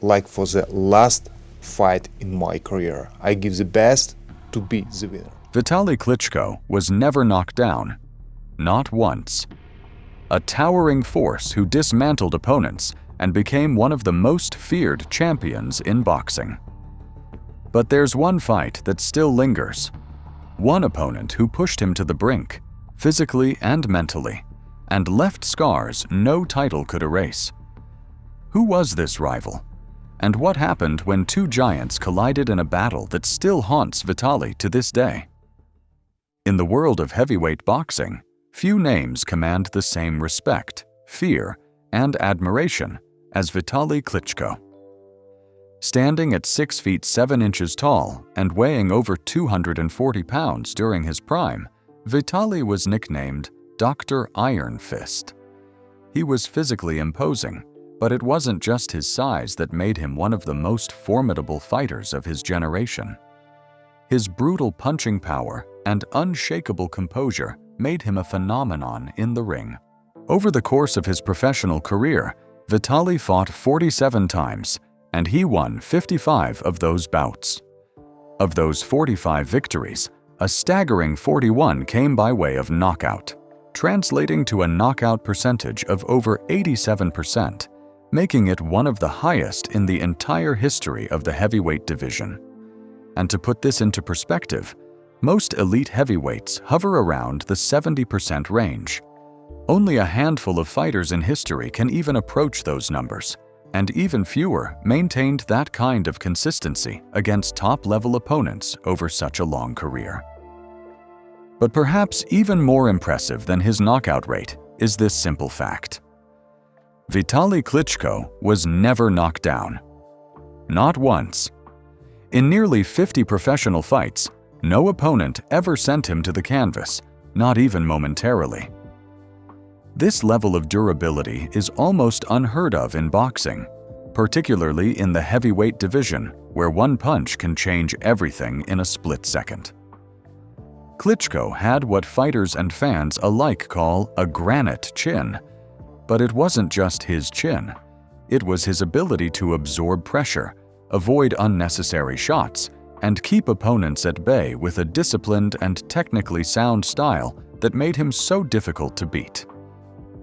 like for the last fight in my career. I give the best to be the winner. Vitali Klitschko was never knocked down. Not once. A towering force who dismantled opponents and became one of the most feared champions in boxing. But there's one fight that still lingers. One opponent who pushed him to the brink, physically and mentally, and left scars no title could erase. Who was this rival? And what happened when two giants collided in a battle that still haunts Vitali to this day? In the world of heavyweight boxing, few names command the same respect, fear, and admiration as Vitali Klitschko. Standing at 6 feet 7 inches tall and weighing over 240 pounds during his prime, Vitali was nicknamed Dr. Iron Fist. He was physically imposing, but it wasn't just his size that made him one of the most formidable fighters of his generation. His brutal punching power and unshakable composure made him a phenomenon in the ring. Over the course of his professional career, Vitali fought 47 times, and he won 55 of those bouts. Of those 45 victories, a staggering 41 came by way of knockout, translating to a knockout percentage of over 87%, making it one of the highest in the entire history of the heavyweight division. And to put this into perspective, most elite heavyweights hover around the 70% range. Only a handful of fighters in history can even approach those numbers, and even fewer maintained that kind of consistency against top-level opponents over such a long career. But perhaps even more impressive than his knockout rate is this simple fact. Vitali Klitschko was never knocked down. Not once. In nearly 50 professional fights, no opponent ever sent him to the canvas, not even momentarily. This level of durability is almost unheard of in boxing, particularly in the heavyweight division, where one punch can change everything in a split second. Klitschko had what fighters and fans alike call a granite chin. But it wasn't just his chin. It was his ability to absorb pressure, avoid unnecessary shots, and keep opponents at bay with a disciplined and technically sound style that made him so difficult to beat.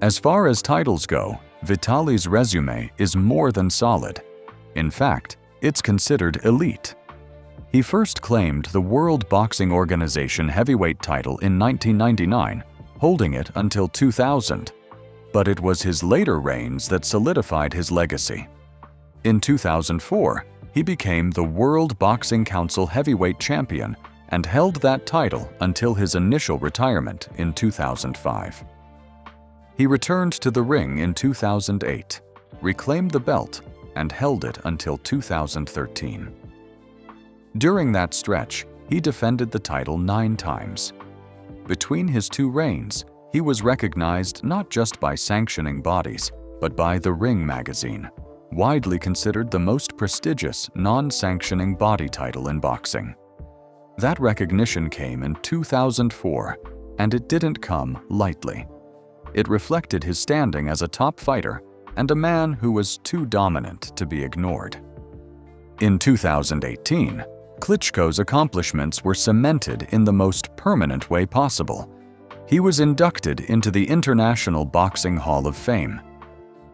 As far as titles go, Vitali's resume is more than solid. In fact, it's considered elite. He first claimed the World Boxing Organization heavyweight title in 1999, holding it until 2000. But it was his later reigns that solidified his legacy. In 2004, he became the World Boxing Council heavyweight champion and held that title until his initial retirement in 2005. He returned to the ring in 2008, reclaimed the belt, and held it until 2013. During that stretch, he defended the title 9 times. Between his 2 reigns, he was recognized not just by sanctioning bodies, but by The Ring magazine, widely considered the most prestigious non-sanctioning body title in boxing. That recognition came in 2004, and it didn't come lightly. It reflected his standing as a top fighter and a man who was too dominant to be ignored. In 2018, Klitschko's accomplishments were cemented in the most permanent way possible. He was inducted into the International Boxing Hall of Fame.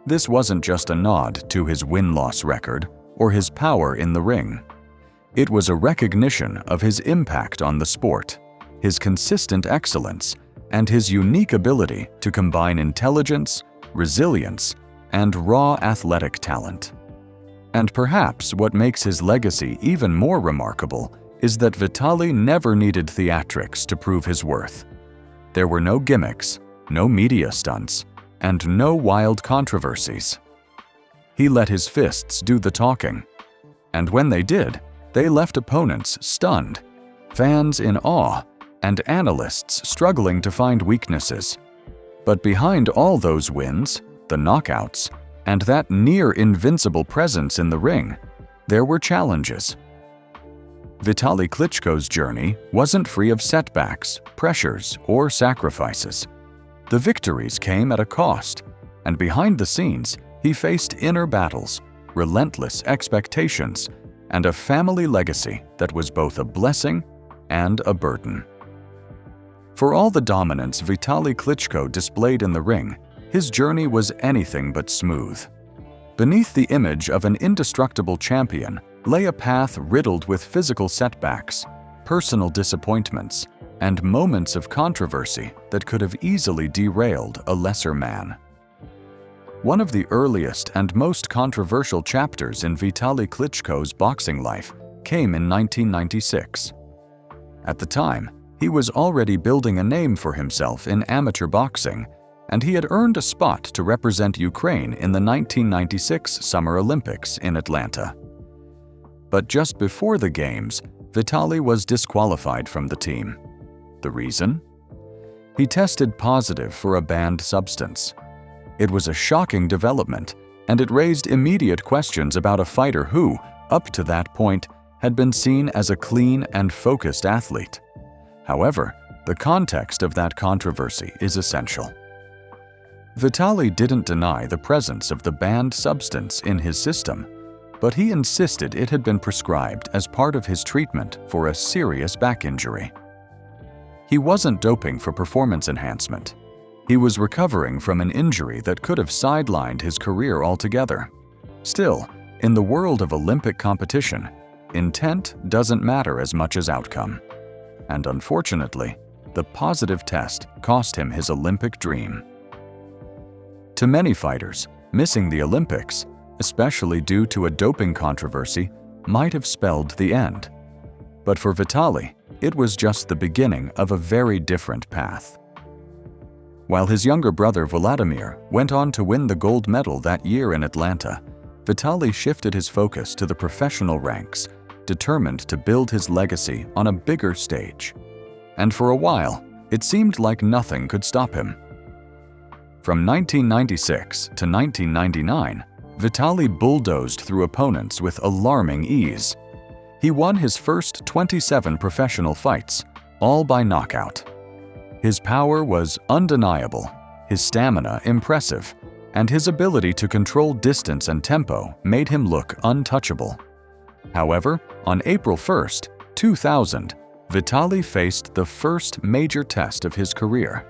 This wasn't just a nod to his win-loss record or his power in the ring. It was a recognition of his impact on the sport, his consistent excellence, and his unique ability to combine intelligence, resilience, and raw athletic talent. And perhaps what makes his legacy even more remarkable is that Vitali never needed theatrics to prove his worth. There were no gimmicks, no media stunts, and no wild controversies. He let his fists do the talking. And when they did, they left opponents stunned, fans in awe, and analysts struggling to find weaknesses. But behind all those wins, the knockouts, and that near-invincible presence in the ring, there were challenges. Vitali Klitschko's journey wasn't free of setbacks, pressures, or sacrifices. The victories came at a cost, and behind the scenes, he faced inner battles, relentless expectations, and a family legacy that was both a blessing and a burden. For all the dominance Vitali Klitschko displayed in the ring, his journey was anything but smooth. Beneath the image of an indestructible champion lay a path riddled with physical setbacks, personal disappointments, and moments of controversy that could have easily derailed a lesser man. One of the earliest and most controversial chapters in Vitali Klitschko's boxing life came in 1996. At the time, he was already building a name for himself in amateur boxing, and he had earned a spot to represent Ukraine in the 1996 Summer Olympics in Atlanta. But just before the Games, Vitali was disqualified from the team. The reason? He tested positive for a banned substance. It was a shocking development, and it raised immediate questions about a fighter who, up to that point, had been seen as a clean and focused athlete. However, the context of that controversy is essential. Vitali didn't deny the presence of the banned substance in his system, but he insisted it had been prescribed as part of his treatment for a serious back injury. He wasn't doping for performance enhancement. He was recovering from an injury that could have sidelined his career altogether. Still, in the world of Olympic competition, intent doesn't matter as much as outcome. And unfortunately, the positive test cost him his Olympic dream. To many fighters, missing the Olympics, especially due to a doping controversy, might have spelled the end. But for Vitali, it was just the beginning of a very different path. While his younger brother Vladimir went on to win the gold medal that year in Atlanta, Vitali shifted his focus to the professional ranks, determined to build his legacy on a bigger stage. And for a while, it seemed like nothing could stop him. From 1996 to 1999, Vitali bulldozed through opponents with alarming ease. He won his first 27 professional fights, all by knockout. His power was undeniable, his stamina impressive, and his ability to control distance and tempo made him look untouchable. However, on April 1, 2000, Vitali faced the first major test of his career.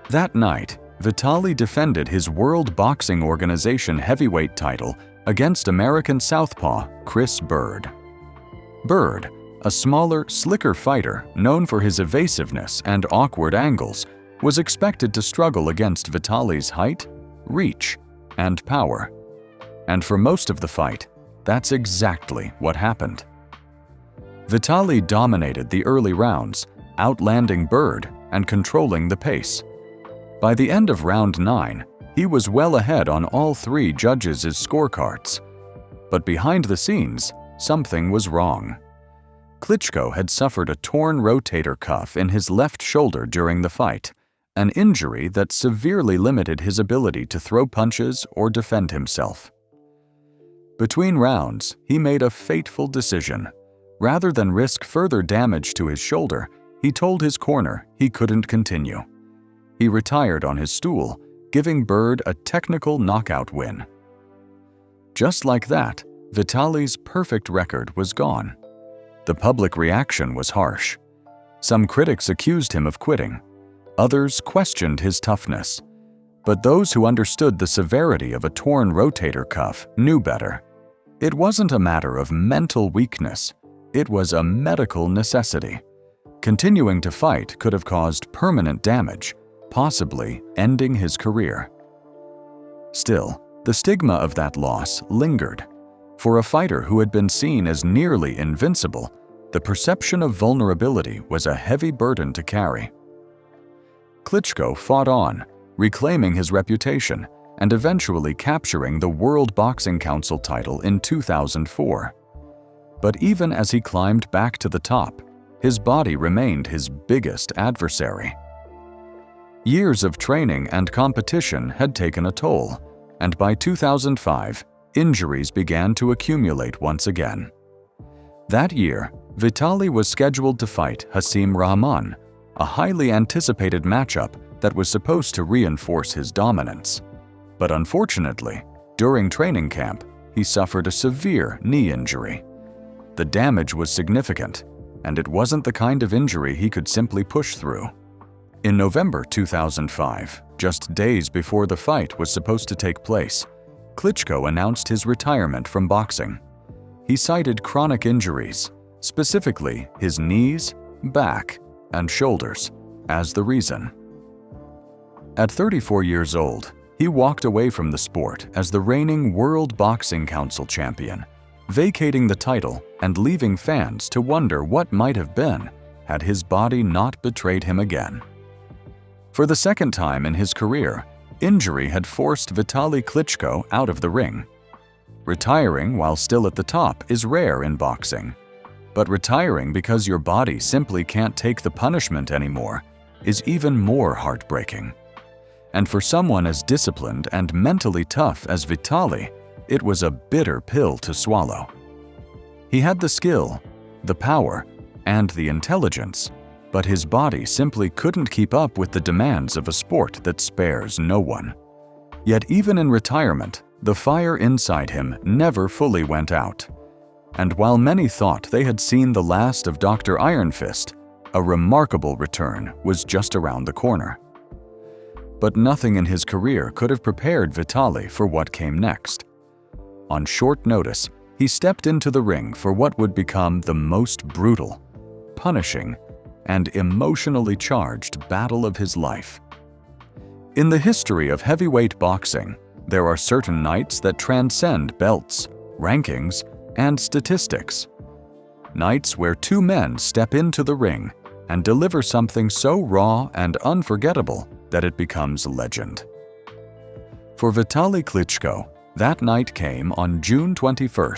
That night, Vitali defended his World Boxing Organization heavyweight title against American southpaw Chris Bird. Bird, a smaller, slicker fighter known for his evasiveness and awkward angles, was expected to struggle against Vitali's height, reach, and power. And for most of the fight, that's exactly what happened. Vitali dominated the early rounds, outlanding Bird and controlling the pace. By the end of round 9, he was well ahead on all three judges' scorecards. But behind the scenes, something was wrong. Klitschko had suffered a torn rotator cuff in his left shoulder during the fight, an injury that severely limited his ability to throw punches or defend himself. Between rounds, he made a fateful decision. Rather than risk further damage to his shoulder, he told his corner he couldn't continue. He retired on his stool, giving Bird a technical knockout win. Just like that, Vitali's perfect record was gone. The public reaction was harsh. Some critics accused him of quitting. Others questioned his toughness. But those who understood the severity of a torn rotator cuff knew better. It wasn't a matter of mental weakness. It was a medical necessity. Continuing to fight could have caused permanent damage, possibly ending his career. Still, the stigma of that loss lingered. For a fighter who had been seen as nearly invincible, the perception of vulnerability was a heavy burden to carry. Klitschko fought on, reclaiming his reputation and eventually capturing the World Boxing Council title in 2004. But even as he climbed back to the top, his body remained his biggest adversary. Years of training and competition had taken a toll, and by 2005, injuries began to accumulate once again. That year, Vitali was scheduled to fight Hasim Rahman, a highly anticipated matchup that was supposed to reinforce his dominance. But unfortunately, during training camp, he suffered a severe knee injury. The damage was significant, and it wasn't the kind of injury he could simply push through. In November 2005, just days before the fight was supposed to take place, Klitschko announced his retirement from boxing. He cited chronic injuries, specifically his knees, back, and shoulders, as the reason. At 34 years old, he walked away from the sport as the reigning World Boxing Council champion, vacating the title and leaving fans to wonder what might have been had his body not betrayed him again. For the second time in his career, injury had forced Vitali Klitschko out of the ring. Retiring while still at the top is rare in boxing, but retiring because your body simply can't take the punishment anymore is even more heartbreaking. And for someone as disciplined and mentally tough as Vitali, it was a bitter pill to swallow. He had the skill, the power, and the intelligence, but his body simply couldn't keep up with the demands of a sport that spares no one. Yet even in retirement, the fire inside him never fully went out. And while many thought they had seen the last of Dr. Iron Fist, a remarkable return was just around the corner. But nothing in his career could have prepared Vitali for what came next. On short notice, he stepped into the ring for what would become the most brutal, punishing, and emotionally charged battle of his life. In the history of heavyweight boxing, there are certain nights that transcend belts, rankings, and statistics. Nights where two men step into the ring and deliver something so raw and unforgettable that it becomes legend. For Vitali Klitschko, that night came on June 21,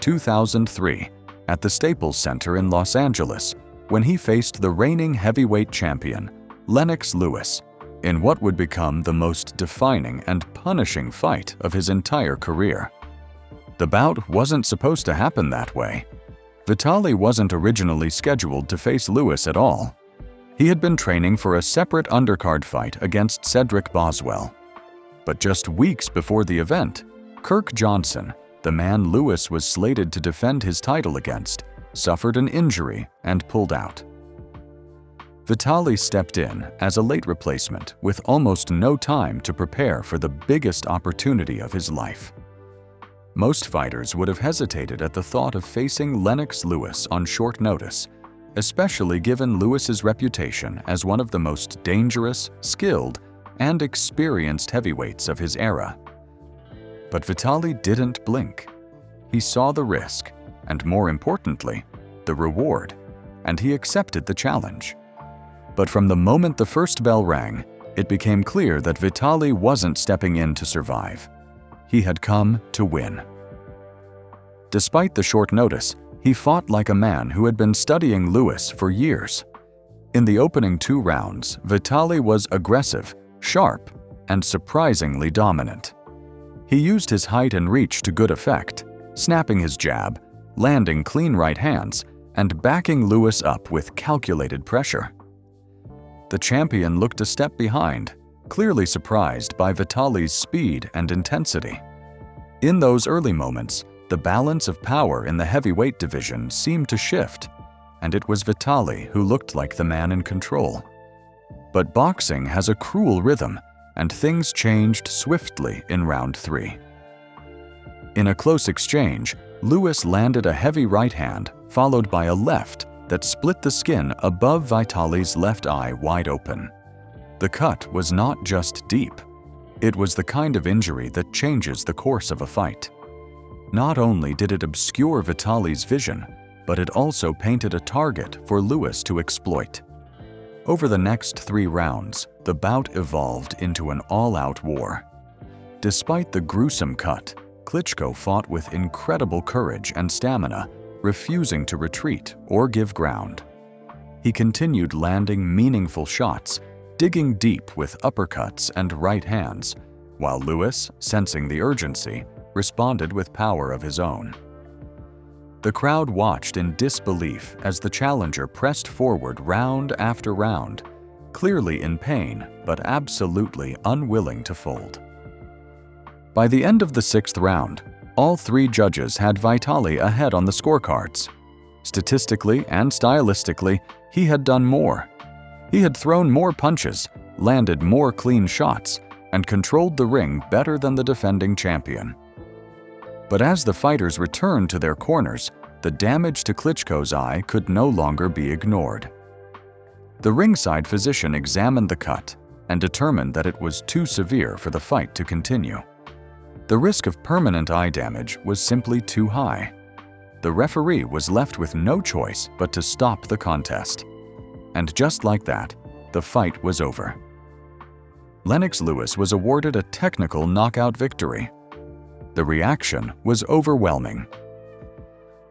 2003, at the Staples Center in Los Angeles, when he faced the reigning heavyweight champion, Lennox Lewis, in what would become the most defining and punishing fight of his entire career. The bout wasn't supposed to happen that way. Vitali wasn't originally scheduled to face Lewis at all. He had been training for a separate undercard fight against Cedric Boswell. But just weeks before the event, Kirk Johnson, the man Lewis was slated to defend his title against, suffered an injury and pulled out. Vitali stepped in as a late replacement with almost no time to prepare for the biggest opportunity of his life. Most fighters would have hesitated at the thought of facing Lennox Lewis on short notice, especially given Lewis's reputation as one of the most dangerous, skilled, and experienced heavyweights of his era. But Vitali didn't blink. He saw the risk, and more importantly, the reward, and he accepted the challenge. But from the moment the first bell rang, it became clear that Vitali wasn't stepping in to survive. He had come to win. Despite the short notice, he fought like a man who had been studying Lewis for years. In the opening 2 rounds, Vitali was aggressive, sharp, and surprisingly dominant. He used his height and reach to good effect, snapping his jab, landing clean right hands, and backing Lewis up with calculated pressure. The champion looked a step behind, clearly surprised by Vitali's speed and intensity. In those early moments, the balance of power in the heavyweight division seemed to shift, and it was Vitali who looked like the man in control. But boxing has a cruel rhythm, and things changed swiftly in round 3. In a close exchange, Lewis landed a heavy right hand, followed by a left that split the skin above Vitali's left eye wide open. The cut was not just deep. It was the kind of injury that changes the course of a fight. Not only did it obscure Vitali's vision, but it also painted a target for Lewis to exploit. Over the next 3 rounds, the bout evolved into an all-out war. Despite the gruesome cut, Klitschko fought with incredible courage and stamina, refusing to retreat or give ground. He continued landing meaningful shots, digging deep with uppercuts and right hands, while Lewis, sensing the urgency, responded with power of his own. The crowd watched in disbelief as the challenger pressed forward round after round, clearly in pain but absolutely unwilling to fold. By the end of the 6th round, All three judges had Vitali ahead on the scorecards. Statistically and stylistically, he had done more. He had thrown more punches, landed more clean shots, and controlled the ring better than the defending champion. But as the fighters returned to their corners, the damage to Klitschko's eye could no longer be ignored. The ringside physician examined the cut and determined that it was too severe for the fight to continue. The risk of permanent eye damage was simply too high. The referee was left with no choice but to stop the contest. And just like that, the fight was over. Lennox Lewis was awarded a technical knockout victory. The reaction was overwhelming.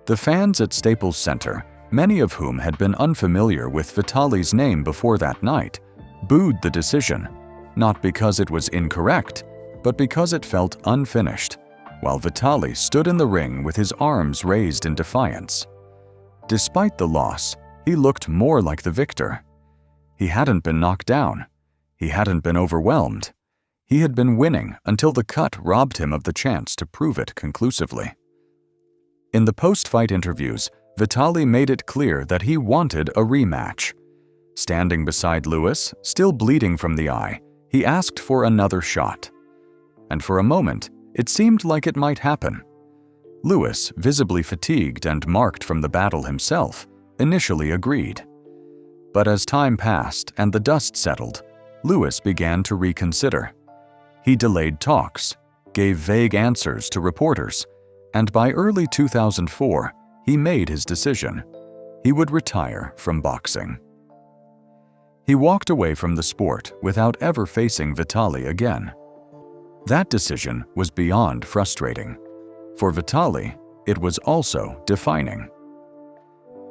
The fans at Staples Center, many of whom had been unfamiliar with Vitali's name before that night, booed the decision, not because it was incorrect, but because it felt unfinished, while Vitali stood in the ring with his arms raised in defiance. Despite the loss, he looked more like the victor. He hadn't been knocked down. He hadn't been overwhelmed. He had been winning until the cut robbed him of the chance to prove it conclusively. In the post-fight interviews, Vitali made it clear that he wanted a rematch. Standing beside Lewis, still bleeding from the eye, he asked for another shot. And for a moment, it seemed like it might happen. Lewis, visibly fatigued and marked from the battle himself, initially agreed. But as time passed and the dust settled, Lewis began to reconsider. He delayed talks, gave vague answers to reporters, and by early 2004, he made his decision. He would retire from boxing. He walked away from the sport without ever facing Vitali again. That decision was beyond frustrating. For Vitali, it was also defining.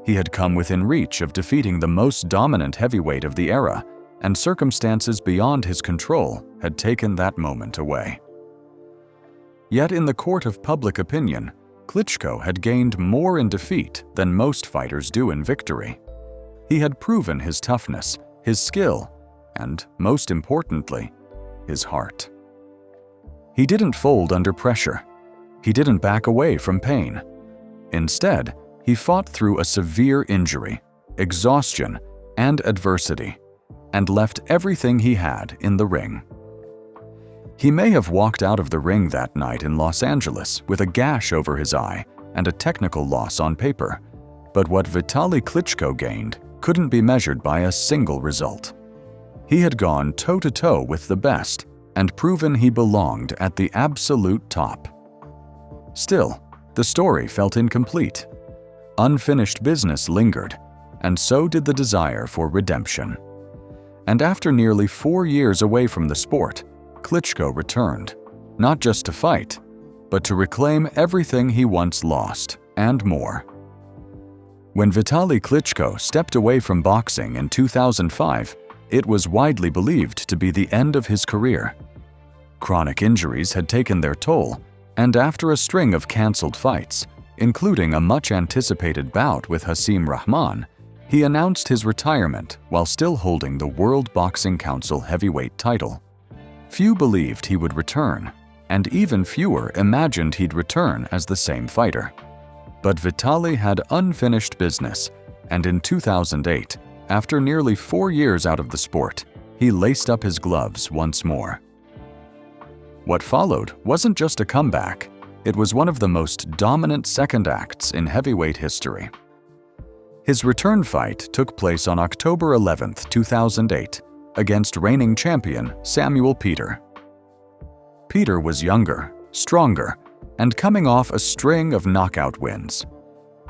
He had come within reach of defeating the most dominant heavyweight of the era, and circumstances beyond his control had taken that moment away. Yet in the court of public opinion, Klitschko had gained more in defeat than most fighters do in victory. He had proven his toughness, his skill, and, most importantly, his heart. He didn't fold under pressure. He didn't back away from pain. Instead, he fought through a severe injury, exhaustion, and adversity, and left everything he had in the ring. He may have walked out of the ring that night in Los Angeles with a gash over his eye and a technical loss on paper, but what Vitali Klitschko gained couldn't be measured by a single result. He had gone toe-to-toe with the best and proven he belonged at the absolute top. Still, the story felt incomplete. Unfinished business lingered, and so did the desire for redemption. And after nearly 4 years away from the sport, Klitschko returned, not just to fight, but to reclaim everything he once lost, and more. When Vitali Klitschko stepped away from boxing in 2005, it was widely believed to be the end of his career. Chronic injuries had taken their toll, and after a string of cancelled fights, including a much-anticipated bout with Hasim Rahman, he announced his retirement while still holding the World Boxing Council heavyweight title. Few believed he would return, and even fewer imagined he'd return as the same fighter. But Vitali had unfinished business, and in 2008, after nearly 4 years out of the sport, he laced up his gloves once more. What followed wasn't just a comeback, it was one of the most dominant second acts in heavyweight history. His return fight took place on October 11, 2008, against reigning champion Samuel Peter. Peter was younger, stronger, and coming off a string of knockout wins.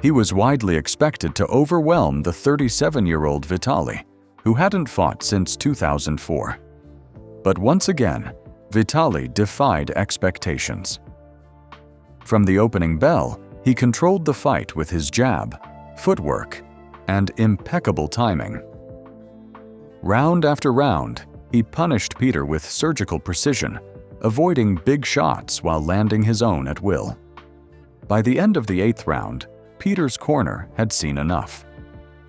He was widely expected to overwhelm the 37-year-old Vitali, who hadn't fought since 2004. But once again, Vitali defied expectations. From the opening bell, he controlled the fight with his jab, footwork, and impeccable timing. Round after round, he punished Peter with surgical precision, avoiding big shots while landing his own at will. By the end of the 8th round, Peter's corner had seen enough.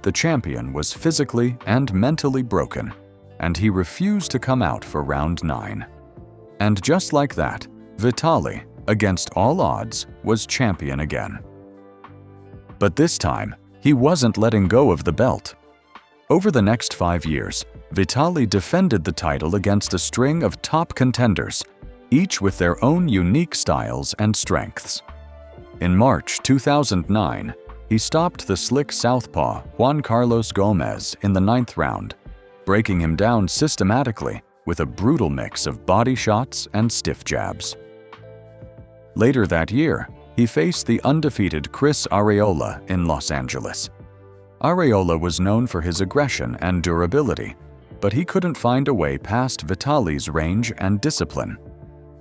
The champion was physically and mentally broken, and he refused to come out for round 9. And just like that, Vitali, against all odds, was champion again. But this time, he wasn't letting go of the belt. Over the next 5 years, Vitali defended the title against a string of top contenders, each with their own unique styles and strengths. In March 2009, he stopped the slick southpaw Juan Carlos Gomez in the 9th round, breaking him down systematically with a brutal mix of body shots and stiff jabs. Later that year, he faced the undefeated Chris Arreola in Los Angeles. Arreola was known for his aggression and durability, but he couldn't find a way past Vitali's range and discipline.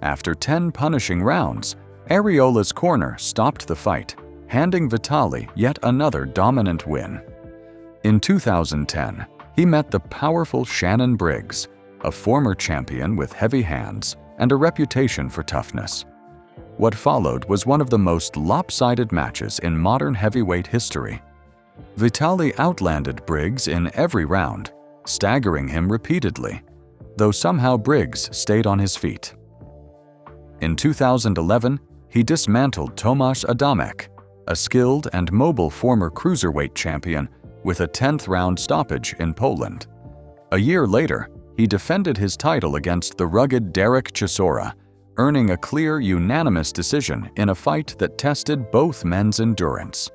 After 10 punishing rounds, Arreola's corner stopped the fight, handing Vitali yet another dominant win. In 2010, he met the powerful Shannon Briggs, a former champion with heavy hands and a reputation for toughness. What followed was one of the most lopsided matches in modern heavyweight history. Vitali outlanded Briggs in every round, staggering him repeatedly, though somehow Briggs stayed on his feet. In 2011, he dismantled Tomasz Adamek, a skilled and mobile former cruiserweight champion, with a 10th round stoppage in Poland. A year later, he defended his title against the rugged Derek Chisora, earning a clear, unanimous decision in a fight that tested both men's endurance.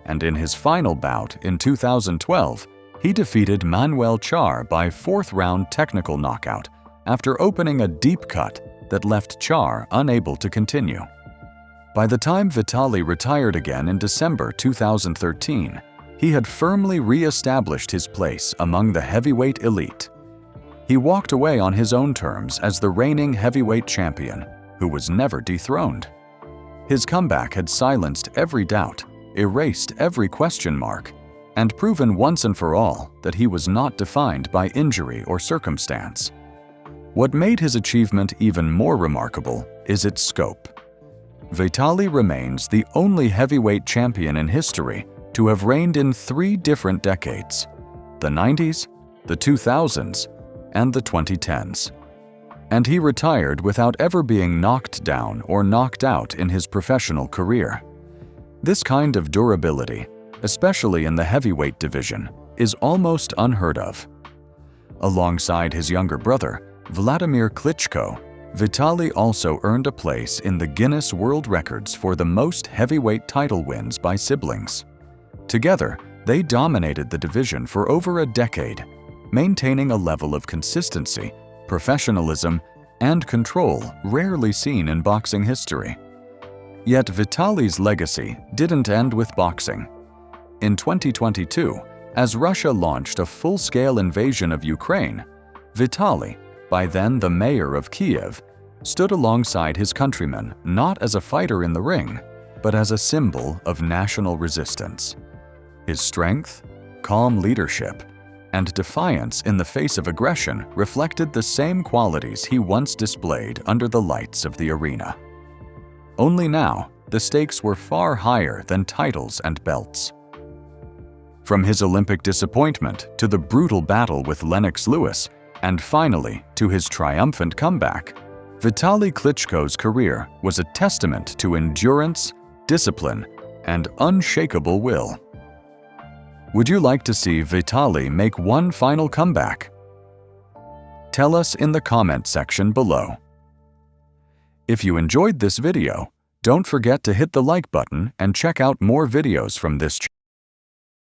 And in his final bout in 2012, he defeated Manuel Char by 4th round technical knockout after opening a deep cut that left Char unable to continue. By the time Vitali retired again in December 2013, he had firmly re-established his place among the heavyweight elite. He walked away on his own terms as the reigning heavyweight champion, who was never dethroned. His comeback had silenced every doubt, erased every question mark, and proven once and for all that he was not defined by injury or circumstance. What made his achievement even more remarkable is its scope. Vitali remains the only heavyweight champion in history to have reigned in 3 different decades: the 90s, the 2000s, and the 2010s. And he retired without ever being knocked down or knocked out in his professional career. This kind of durability, especially in the heavyweight division, is almost unheard of. Alongside his younger brother, Vitali Klitschko, Vitali also earned a place in the Guinness World Records for the most heavyweight title wins by siblings. Together, they dominated the division for over a decade, maintaining a level of consistency, professionalism, and control rarely seen in boxing history. Yet Vitali's legacy didn't end with boxing. In 2022, as Russia launched a full-scale invasion of Ukraine, Vitali, by then the mayor of Kiev, stood alongside his countrymen not as a fighter in the ring, but as a symbol of national resistance. His strength, calm leadership, and defiance in the face of aggression reflected the same qualities he once displayed under the lights of the arena. Only now, the stakes were far higher than titles and belts. From his Olympic disappointment to the brutal battle with Lennox Lewis, and finally to his triumphant comeback, Vitali Klitschko's career was a testament to endurance, discipline, and unshakable will. Would you like to see Vitali make one final comeback? Tell us in the comment section below. If you enjoyed this video, don't forget to hit the like button and check out more videos from this channel.